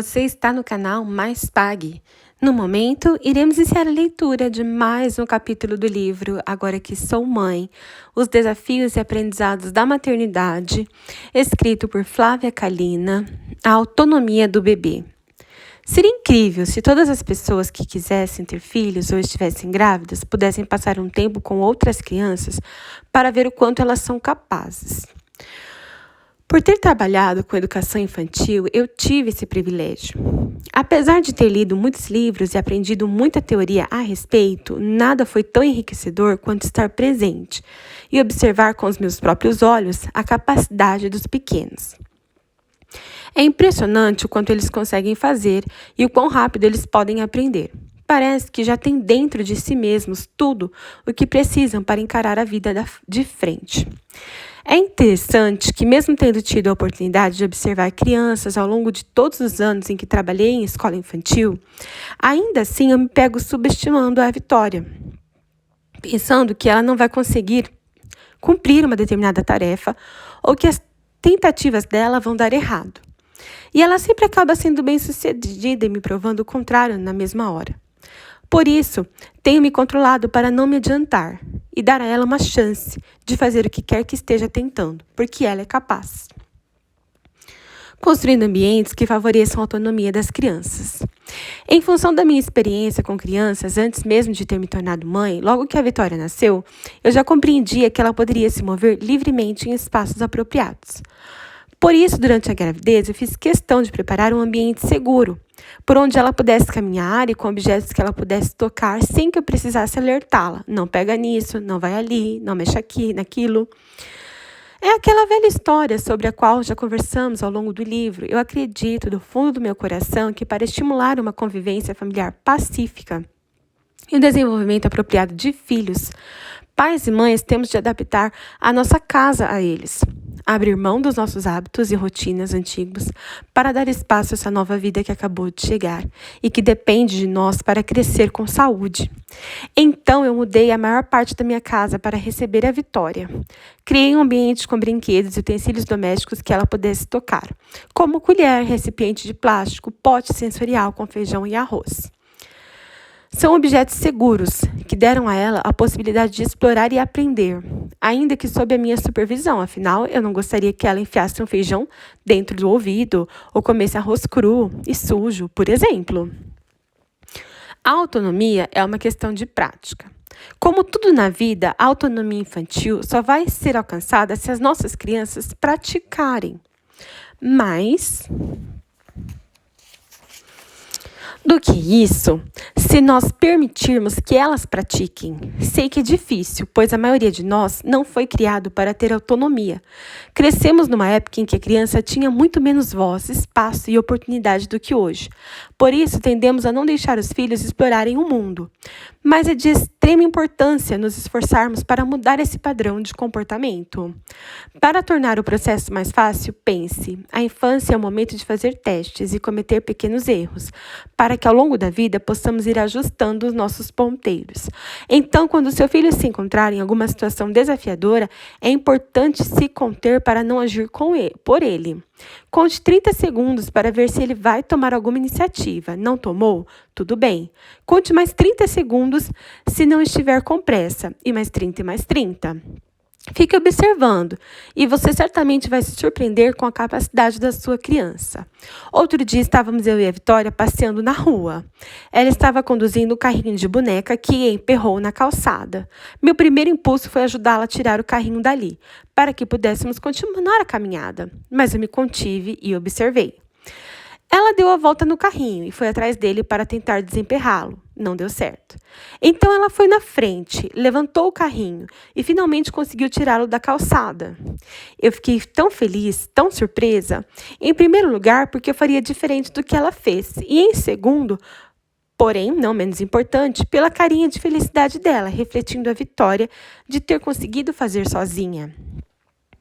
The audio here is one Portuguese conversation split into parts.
Você está no canal Mais Pague. No momento, iremos iniciar a leitura de mais um capítulo do livro Agora que Sou Mãe, Os Desafios e Aprendizados da Maternidade, escrito por Flávia Kalina, A Autonomia do Bebê. Seria incrível se todas as pessoas que quisessem ter filhos ou estivessem grávidas pudessem passar um tempo com outras crianças para ver o quanto elas são capazes. Por ter trabalhado com educação infantil, eu tive esse privilégio. Apesar de ter lido muitos livros e aprendido muita teoria a respeito, nada foi tão enriquecedor quanto estar presente e observar com os meus próprios olhos a capacidade dos pequenos. É impressionante o quanto eles conseguem fazer e o quão rápido eles podem aprender. Parece que já têm dentro de si mesmos tudo o que precisam para encarar a vida de frente. É interessante que, mesmo tendo tido a oportunidade de observar crianças ao longo de todos os anos em que trabalhei em escola infantil, ainda assim eu me pego subestimando a Vitória, pensando que ela não vai conseguir cumprir uma determinada tarefa ou que as tentativas dela vão dar errado. E ela sempre acaba sendo bem-sucedida e me provando o contrário na mesma hora. Por isso, tenho me controlado para não me adiantar e dar a ela uma chance de fazer o que quer que esteja tentando, porque ela é capaz. Construindo ambientes que favoreçam a autonomia das crianças. Em função da minha experiência com crianças, antes mesmo de ter me tornado mãe, logo que a Vitória nasceu, eu já compreendia que ela poderia se mover livremente em espaços apropriados. Por isso, durante a gravidez, eu fiz questão de preparar um ambiente seguro, por onde ela pudesse caminhar e com objetos que ela pudesse tocar sem que eu precisasse alertá-la. Não pega nisso, não vai ali, não mexe aqui, naquilo. É aquela velha história sobre a qual já conversamos ao longo do livro. Eu acredito do fundo do meu coração que para estimular uma convivência familiar pacífica e o desenvolvimento apropriado de filhos, pais e mães temos de adaptar a nossa casa a eles. Abrir mão dos nossos hábitos e rotinas antigos para dar espaço a essa nova vida que acabou de chegar e que depende de nós para crescer com saúde. Então eu mudei a maior parte da minha casa para receber a Vitória. Criei um ambiente com brinquedos e utensílios domésticos que ela pudesse tocar, como colher, recipiente de plástico, pote sensorial com feijão e arroz. São objetos seguros que deram a ela a possibilidade de explorar e aprender, ainda que sob a minha supervisão. Afinal, eu não gostaria que ela enfiasse um feijão dentro do ouvido ou comesse arroz cru e sujo, por exemplo. A autonomia é uma questão de prática. Como tudo na vida, a autonomia infantil só vai ser alcançada se as nossas crianças praticarem. Mas do que isso, se nós permitirmos que elas pratiquem. Sei que é difícil, pois a maioria de nós não foi criado para ter autonomia. Crescemos numa época em que a criança tinha muito menos voz, espaço e oportunidade do que hoje. Por isso, tendemos a não deixar os filhos explorarem o mundo. Mas é de extrema importância nos esforçarmos para mudar esse padrão de comportamento. Para tornar o processo mais fácil, pense: a infância é o momento de fazer testes e cometer pequenos erros, para que ao longo da vida possamos ir ajustando os nossos ponteiros. Então, quando seu filho se encontrar em alguma situação desafiadora, é importante se conter para não agir por ele. Conte 30 segundos para ver se ele vai tomar alguma iniciativa. Não tomou? Tudo bem. Conte mais 30 segundos se não estiver com pressa. E mais 30 e mais 30. Fique observando e você certamente vai se surpreender com a capacidade da sua criança. Outro dia estávamos eu e a Vitória passeando na rua. Ela estava conduzindo o carrinho de boneca que emperrou na calçada. Meu primeiro impulso foi ajudá-la a tirar o carrinho dali, para que pudéssemos continuar a caminhada. Mas eu me contive e observei. Ela deu a volta no carrinho e foi atrás dele para tentar desemperrá-lo. Não deu certo. Então ela foi na frente, levantou o carrinho e finalmente conseguiu tirá-lo da calçada. Eu fiquei tão feliz, tão surpresa. Em primeiro lugar, porque eu faria diferente do que ela fez. E em segundo, porém não menos importante, pela carinha de felicidade dela, refletindo a vitória de ter conseguido fazer sozinha.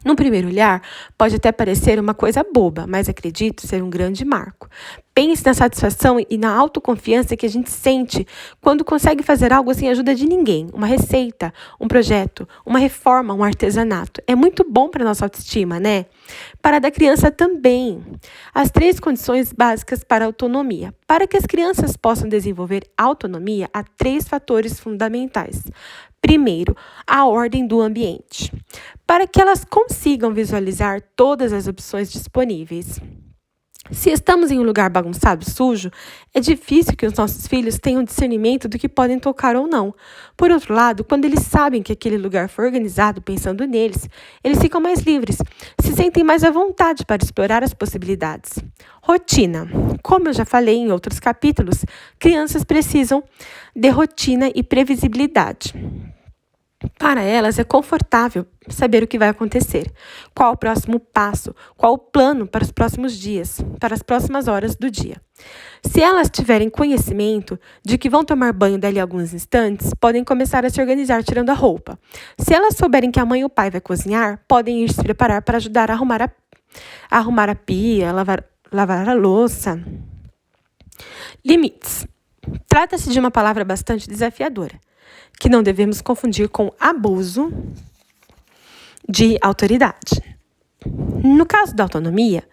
Num primeiro olhar, pode até parecer uma coisa boba, mas acredito ser um grande marco. Pense na satisfação e na autoconfiança que a gente sente quando consegue fazer algo sem ajuda de ninguém. Uma receita, um projeto, uma reforma, um artesanato. É muito bom para a nossa autoestima, né? Para a da criança também. As 3 condições básicas para a autonomia. Para que as crianças possam desenvolver autonomia, há 3 fatores fundamentais. Primeiro, a ordem do ambiente, para que elas consigam visualizar todas as opções disponíveis. Se estamos em um lugar bagunçado e sujo, é difícil que os nossos filhos tenham discernimento do que podem tocar ou não. Por outro lado, quando eles sabem que aquele lugar foi organizado pensando neles, eles ficam mais livres, se sentem mais à vontade para explorar as possibilidades. Rotina. Como eu já falei em outros capítulos, crianças precisam de rotina e previsibilidade. Para elas é confortável saber o que vai acontecer, qual o próximo passo, qual o plano para os próximos dias, para as próximas horas do dia. Se elas tiverem conhecimento de que vão tomar banho dali a alguns instantes, podem começar a se organizar tirando a roupa. Se elas souberem que a mãe ou o pai vai cozinhar, podem ir se preparar para ajudar a arrumar a pia, lavar a louça. Limites. Trata-se de uma palavra bastante desafiadora, que não devemos confundir com abuso de autoridade. No caso da autonomia,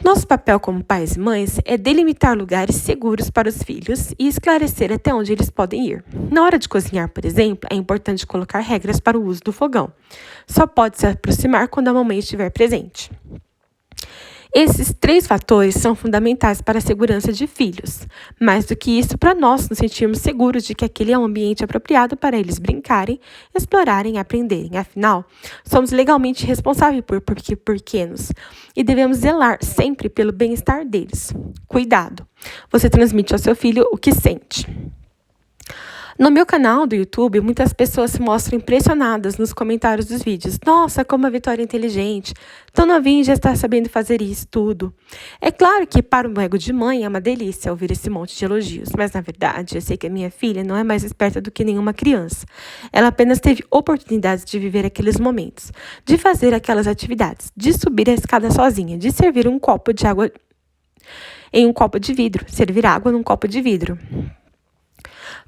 nosso papel como pais e mães é delimitar lugares seguros para os filhos e esclarecer até onde eles podem ir. Na hora de cozinhar, por exemplo, é importante colocar regras para o uso do fogão. Só pode se aproximar quando a mamãe estiver presente. Esses 3 fatores são fundamentais para a segurança de filhos. Mais do que isso, para nós nos sentirmos seguros de que aquele é um ambiente apropriado para eles brincarem, explorarem e aprenderem. Afinal, somos legalmente responsáveis por pequenos e devemos zelar sempre pelo bem-estar deles. Cuidado! Você transmite ao seu filho o que sente. No meu canal do YouTube, muitas pessoas se mostram impressionadas nos comentários dos vídeos. Nossa, como a Vitória é inteligente! Tão novinha e já está sabendo fazer isso tudo. É claro que para o ego de mãe é uma delícia ouvir esse monte de elogios, mas na verdade eu sei que a minha filha não é mais esperta do que nenhuma criança. Ela apenas teve oportunidades de viver aqueles momentos, de fazer aquelas atividades, de subir a escada sozinha, de servir um copo de água em um copo de vidro, servir água num copo de vidro.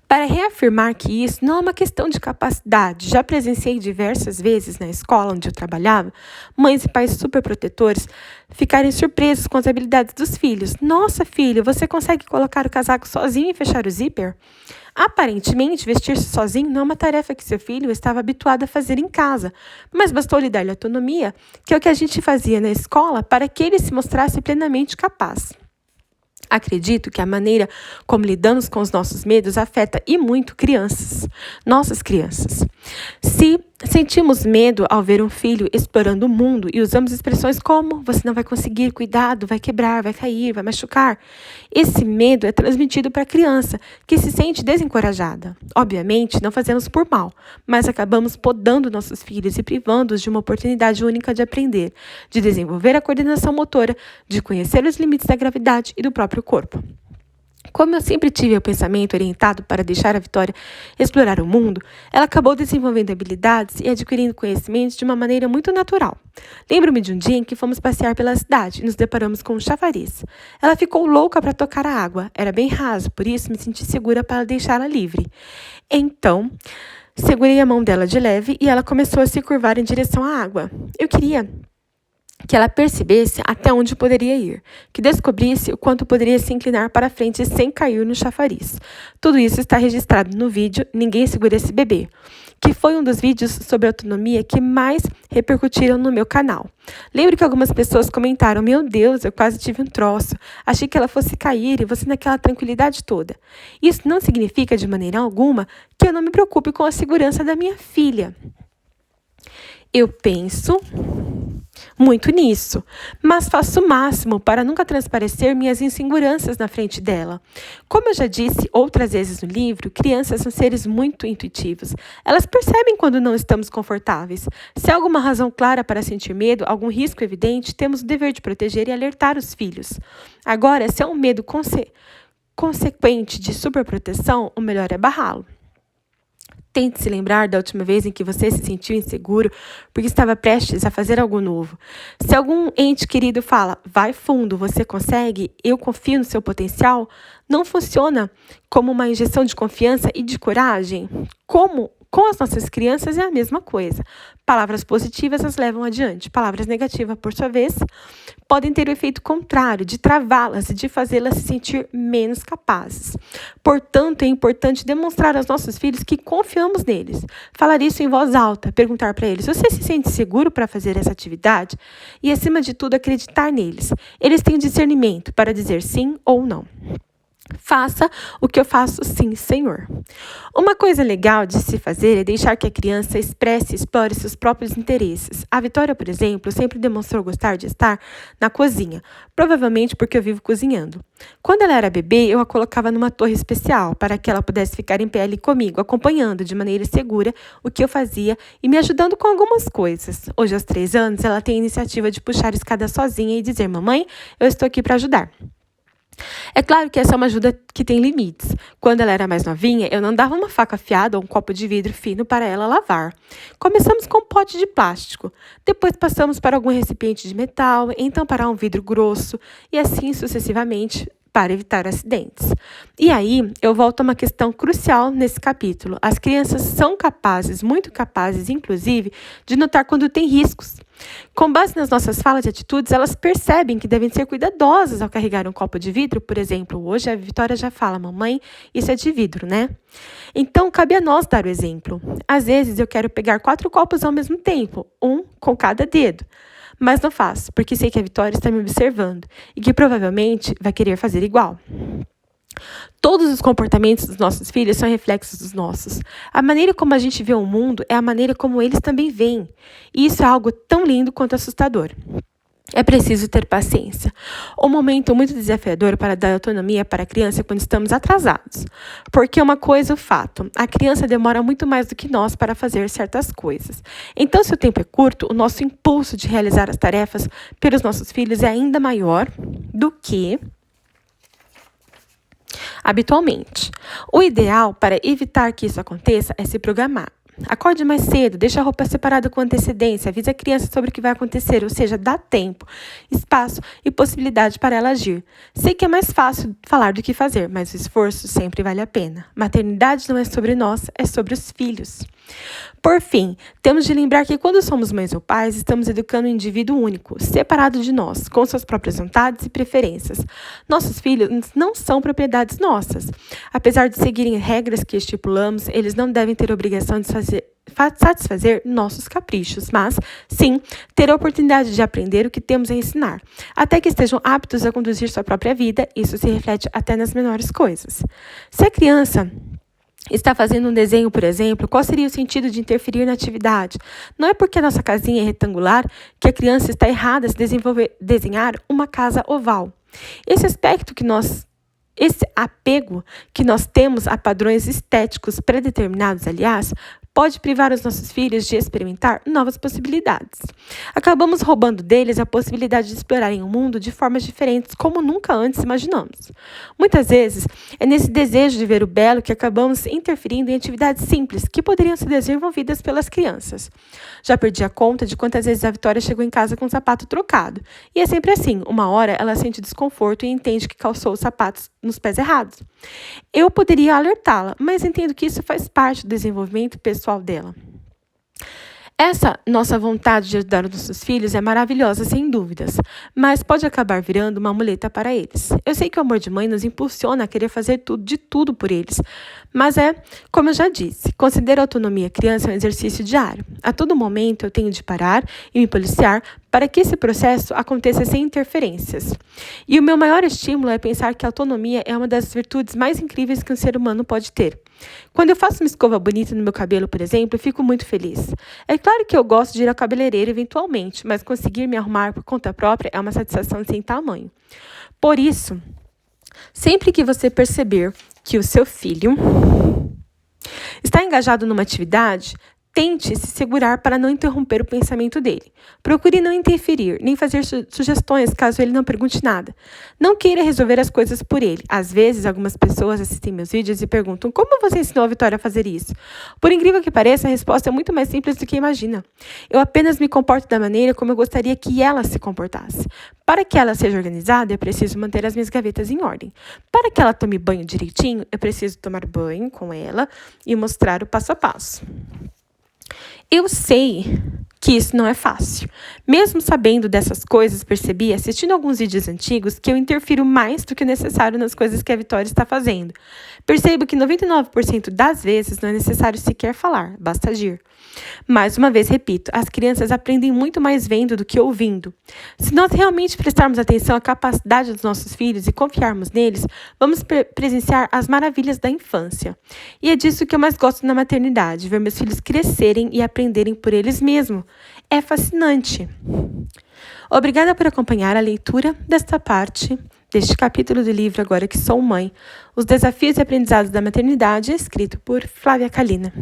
Para reafirmar que isso não é uma questão de capacidade, já presenciei diversas vezes na escola onde eu trabalhava, mães e pais superprotetores ficarem surpresos com as habilidades dos filhos. Nossa, filho, você consegue colocar o casaco sozinho e fechar o zíper? Aparentemente, vestir-se sozinho não é uma tarefa que seu filho estava habituado a fazer em casa, mas bastou lhe dar-lhe autonomia, que é o que a gente fazia na escola, para que ele se mostrasse plenamente capaz. Acredito que a maneira como lidamos com os nossos medos afeta e muito nossas crianças. Se sentimos medo ao ver um filho explorando o mundo e usamos expressões como você não vai conseguir, cuidado, vai quebrar, vai cair, vai machucar, esse medo é transmitido para a criança, que se sente desencorajada. Obviamente, não fazemos por mal, mas acabamos podando nossos filhos e privando-os de uma oportunidade única de aprender, de desenvolver a coordenação motora, de conhecer os limites da gravidade e do próprio corpo. Como eu sempre tive o pensamento orientado para deixar a Vitória explorar o mundo, ela acabou desenvolvendo habilidades e adquirindo conhecimentos de uma maneira muito natural. Lembro-me de um dia em que fomos passear pela cidade e nos deparamos com um chafariz. Ela ficou louca para tocar a água. Era bem raso, por isso me senti segura para deixá-la livre. Então, segurei a mão dela de leve e ela começou a se curvar em direção à água. Eu queria que ela percebesse até onde poderia ir, que descobrisse o quanto poderia se inclinar para frente sem cair no chafariz. Tudo isso está registrado no vídeo Ninguém Segura Esse Bebê, que foi um dos vídeos sobre autonomia que mais repercutiram no meu canal. Lembro que algumas pessoas comentaram: meu Deus, eu quase tive um troço, achei que ela fosse cair e você naquela tranquilidade toda. Isso não significa de maneira alguma que eu não me preocupe com a segurança da minha filha. Eu penso muito nisso, mas faço o máximo para nunca transparecer minhas inseguranças na frente dela. Como eu já disse outras vezes no livro, crianças são seres muito intuitivos. Elas percebem quando não estamos confortáveis. Se há alguma razão clara para sentir medo, algum risco evidente, temos o dever de proteger e alertar os filhos. Agora, se é um medo consequente de superproteção, o melhor é barrá-lo. Tente se lembrar da última vez em que você se sentiu inseguro porque estava prestes a fazer algo novo. Se algum ente querido fala, vai fundo, você consegue, eu confio no seu potencial, não funciona como uma injeção de confiança e de coragem? Como com as nossas crianças é a mesma coisa. Palavras positivas as levam adiante. Palavras negativas, por sua vez, podem ter o efeito contrário, de travá-las e de fazê-las se sentir menos capazes. Portanto, é importante demonstrar aos nossos filhos que confiamos neles. Falar isso em voz alta, perguntar para eles: você se sente seguro para fazer essa atividade? E, acima de tudo, acreditar neles. Eles têm discernimento para dizer sim ou não. Faça o que eu faço, sim, Senhor. Uma coisa legal de se fazer é deixar que a criança expresse e explore seus próprios interesses. A Vitória, por exemplo, sempre demonstrou gostar de estar na cozinha, provavelmente porque eu vivo cozinhando. Quando ela era bebê, eu a colocava numa torre especial para que ela pudesse ficar em pé ali comigo, acompanhando de maneira segura o que eu fazia e me ajudando com algumas coisas. Hoje, aos 3 anos, ela tem a iniciativa de puxar a escada sozinha e dizer: mamãe, eu estou aqui para ajudar. É claro que essa é uma ajuda que tem limites. Quando ela era mais novinha, eu não dava uma faca afiada ou um copo de vidro fino para ela lavar. Começamos com um pote de plástico, depois passamos para algum recipiente de metal, então para um vidro grosso e assim sucessivamente, para evitar acidentes. E aí, eu volto a uma questão crucial nesse capítulo. As crianças são capazes, muito capazes, inclusive, de notar quando tem riscos. Com base nas nossas falas e atitudes, elas percebem que devem ser cuidadosas ao carregar um copo de vidro, por exemplo. Hoje a Vitória já fala: mamãe, isso é de vidro, né? Então, cabe a nós dar o exemplo. Às vezes, eu quero pegar 4 copos ao mesmo tempo, um com cada dedo. Mas não faço, porque sei que a Vitória está me observando e que provavelmente vai querer fazer igual. Todos os comportamentos dos nossos filhos são reflexos dos nossos. A maneira como a gente vê o mundo é a maneira como eles também veem. E isso é algo tão lindo quanto assustador. É preciso ter paciência. Um momento muito desafiador para dar autonomia para a criança é quando estamos atrasados. Porque uma coisa é o fato: a criança demora muito mais do que nós para fazer certas coisas. Então, se o tempo é curto, o nosso impulso de realizar as tarefas pelos nossos filhos é ainda maior do que habitualmente. O ideal para evitar que isso aconteça é se programar. Acorde mais cedo, deixe a roupa separada com antecedência, avise a criança sobre o que vai acontecer, ou seja, dá tempo, espaço e possibilidade para ela agir. Sei que é mais fácil falar do que fazer, mas o esforço sempre vale a pena. Maternidade não é sobre nós, é sobre os filhos. Por fim, temos de lembrar que quando somos mães ou pais, estamos educando um indivíduo único, separado de nós, com suas próprias vontades e preferências. Nossos filhos não são propriedades nossas. Apesar de seguirem regras que estipulamos, eles não devem ter obrigação de satisfazer nossos caprichos, mas, sim, ter a oportunidade de aprender o que temos a ensinar, até que estejam aptos a conduzir sua própria vida. Isso se reflete até nas menores coisas. Se a criança está fazendo um desenho, por exemplo, qual seria o sentido de interferir na atividade? Não é porque a nossa casinha é retangular que a criança está errada se desenhar uma casa oval. Esse apego que nós temos a padrões estéticos pré-determinados, aliás, pode privar os nossos filhos de experimentar novas possibilidades. Acabamos roubando deles a possibilidade de explorarem o mundo de formas diferentes, como nunca antes imaginamos. Muitas vezes, é nesse desejo de ver o belo que acabamos interferindo em atividades simples que poderiam ser desenvolvidas pelas crianças. Já perdi a conta de quantas vezes a Vitória chegou em casa com o sapato trocado. E é sempre assim: uma hora ela sente desconforto e entende que calçou os sapatos nos pés errados. Eu poderia alertá-la, mas entendo que isso faz parte do desenvolvimento pessoal dela. Essa nossa vontade de ajudar os nossos filhos é maravilhosa, sem dúvidas, mas pode acabar virando uma muleta para eles. Eu sei que o amor de mãe nos impulsiona a querer fazer de tudo por eles, mas como eu já disse, considero a autonomia criança um exercício diário. A todo momento eu tenho de parar e me policiar para que esse processo aconteça sem interferências. E o meu maior estímulo é pensar que a autonomia é uma das virtudes mais incríveis que um ser humano pode ter. Quando eu faço uma escova bonita no meu cabelo, por exemplo, eu fico muito feliz. É claro que eu gosto de ir ao cabeleireiro eventualmente, mas conseguir me arrumar por conta própria é uma satisfação sem tamanho. Por isso, sempre que você perceber que o seu filho está engajado numa atividade, Tente se segurar para não interromper o pensamento dele. Procure não interferir, nem fazer sugestões caso ele não pergunte nada. Não queira resolver as coisas por ele. Às vezes, algumas pessoas assistem meus vídeos e perguntam: como você ensinou a Vitória a fazer isso? Por incrível que pareça, a resposta é muito mais simples do que imagina. Eu apenas me comporto da maneira como eu gostaria que ela se comportasse. Para que ela seja organizada, eu preciso manter as minhas gavetas em ordem. Para que ela tome banho direitinho, eu preciso tomar banho com ela e mostrar o passo a passo. Eu sei que isso não é fácil. Mesmo sabendo dessas coisas, percebi, assistindo alguns vídeos antigos, que eu interfiro mais do que o necessário nas coisas que a Vitória está fazendo. Percebo que 99% das vezes não é necessário sequer falar, basta agir. Mais uma vez, repito, as crianças aprendem muito mais vendo do que ouvindo. Se nós realmente prestarmos atenção à capacidade dos nossos filhos e confiarmos neles, vamos presenciar as maravilhas da infância. E é disso que eu mais gosto na maternidade, ver meus filhos crescerem e aprenderem por eles mesmos. É fascinante. Obrigada por acompanhar a leitura desta parte deste capítulo do livro Agora que Sou Mãe, Os Desafios e Aprendizados da Maternidade, escrito por Flávia Kalina.